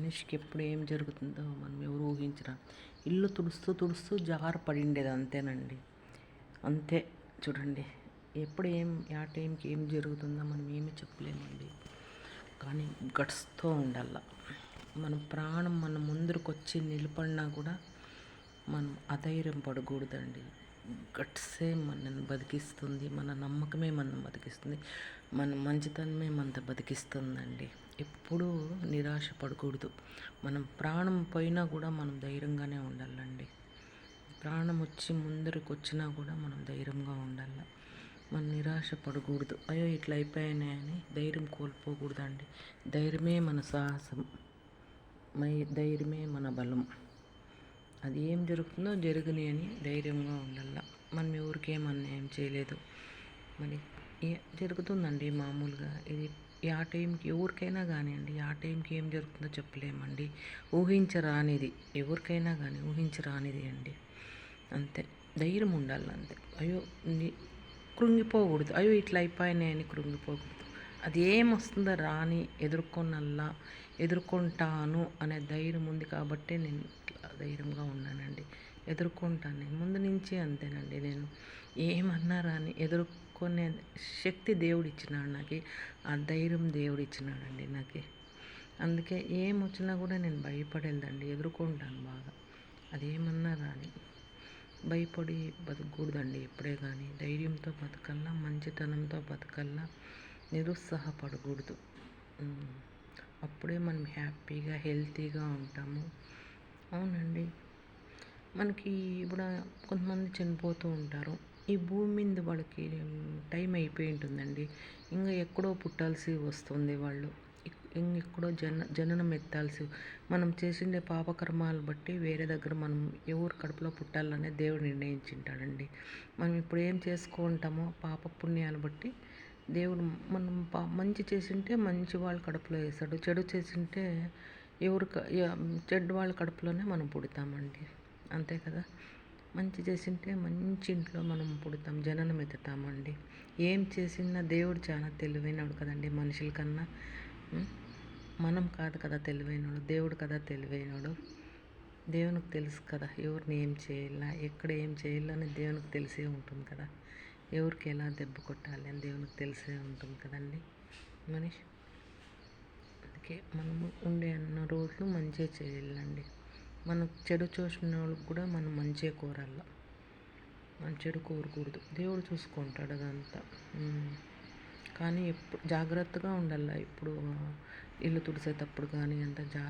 మనిషికి ఎప్పుడు ఏం జరుగుతుందో మనం ఎవరు ఊహించరా. ఇల్లు తుడుస్తూ తుడుస్తూ జార పడిండేది అంతేనండి. అంతే చూడండి. ఎప్పుడు ఆ టైంకి ఏం జరుగుతుందో మనం ఏమీ చెప్పలేమండి. కానీ గట్స్తో ఉండాల. మన ప్రాణం మన ముందరకు వచ్చి నిలబడినా కూడా మనం అధైర్యం పడకూడదండి. గట్సే మనల్ని బతికిస్తుంది, మన నమ్మకమే మనం బతికిస్తుంది, మన మంచితనమే మన బతికిస్తుందండి. ఎప్పుడూ నిరాశ పడకూడదు. మనం ప్రాణం పోయినా కూడా మనం ధైర్యంగానే ఉండాలండి. ప్రాణం వచ్చి ముందరికి వచ్చినా కూడా మనం ధైర్యంగా ఉండాలి. మనం నిరాశ పడకూడదు. అయ్యో ఇట్లా అయిపోయినాయని ధైర్యం కోల్పోకూడదండి. ధైర్యమే మన సాహసం, ధైర్యమే మన బలం. అది ఏం జరుగుతుందో జరుగుని అని ధైర్యంగా ఉండాల. మనం ఎవరికి ఏం అన్యాయం చేయలేదు. మరి జరుగుతుందండి మామూలుగా. ఇది ఆ టైంకి ఎవరికైనా కానివ్వండి, ఆ టైంకి ఏం జరుగుతుందో చెప్పలేమండి. ఊహించరానిది, ఎవరికైనా కానీ ఊహించరానిది అండి. అంతే, ధైర్యం ఉండాలి అంతే. అయ్యో కృంగిపోకూడదు. అయ్యో ఇట్లా అయిపోయినాయని కృంగిపోకూడదు. అది ఏం వస్తుందో రాని ఎదుర్కొంటాను అనే ధైర్యం ఉంది కాబట్టి నేను ఇట్లా ధైర్యంగా ఉన్నానండి. ఎదుర్కొంటాను నేను ముందు నుంచి అంతేనండి. నేను ఏమన్నా రాని ఎదుర్కొనే శక్తి దేవుడు ఇచ్చినాడు నాకు. ఆ ధైర్యం దేవుడు ఇచ్చినాడండి నాకు. అందుకే ఏం వచ్చినా కూడా నేను భయపడేదండి, ఎదుర్కొంటాను బాగా. అదేమన్నా రాని భయపడి బతకూడదండి ఎప్పుడే కానీ. ధైర్యంతో బతకల్లా, మంచితనంతో బతకల్లా, నిరుత్సాహపడకూడదు. అప్పుడే మనం హ్యాపీగా హెల్తీగా ఉంటాము. అవునండి. మనకి ఇప్పుడు కొంతమంది చనిపోతూ ఉంటారు. ఈ భూమి మీద వాళ్ళకి టైం అయిపోయి ఉంటుందండి. ఇంకా ఎక్కడో పుట్టాల్సి వస్తుంది వాళ్ళు. ఇంకెక్కడో జననం ఎత్తాల్సి, మనం చేసిండే పాపకర్మాలు బట్టి వేరే దగ్గర మనం ఎవరు కడుపులో పుట్టాలనే దేవుడు నిర్ణయించింటాడండి. మనం ఇప్పుడు ఏం చేసుకుంటామో పాప పుణ్యాలు బట్టి దేవుడు మనం మంచి చేసింటే మంచి వాళ్ళ కడుపులో వేస్తాడు, చెడు చేసింటే చెడ్డ వాళ్ళ కడుపులోనే మనం పుడతామండి. అంతే కదా. మంచి చేసింటే మంచి ఇంట్లో మనం పుడతాం, జననం ఎత్తుతామండి. ఏం చేసినా దేవుడు చాలా తెలివైనడు కదండి మనుషుల కన్నా. మనం కాదు కదా తెలివైనడు, దేవుడు కదా తెలివైనడు. దేవునికి తెలుసు కదా ఎవరిని ఏం చేయాలా, ఎక్కడ ఏం చేయాలని దేవునికి తెలిసే ఉంటుంది కదా. ఎవరికి ఎలా దెబ్బ కొట్టాలి అని దేవునికి తెలిసే ఉంటుంది కదండి మనిషి. అందుకే మనము ఉండే అన్న రోజులు మంచిగా చేయాలండి. మనం చెడు చూసిన వాళ్ళకి కూడా మనం మంచిగా కోరాల, మనం చెడు కోరకూడదు. దేవుడు చూసుకుంటాడు అదంతా. కానీ ఎప్పుడు జాగ్రత్తగా ఉండాలి. ఇప్పుడు ఇల్లు తుడిసేటప్పుడు కానీ అంత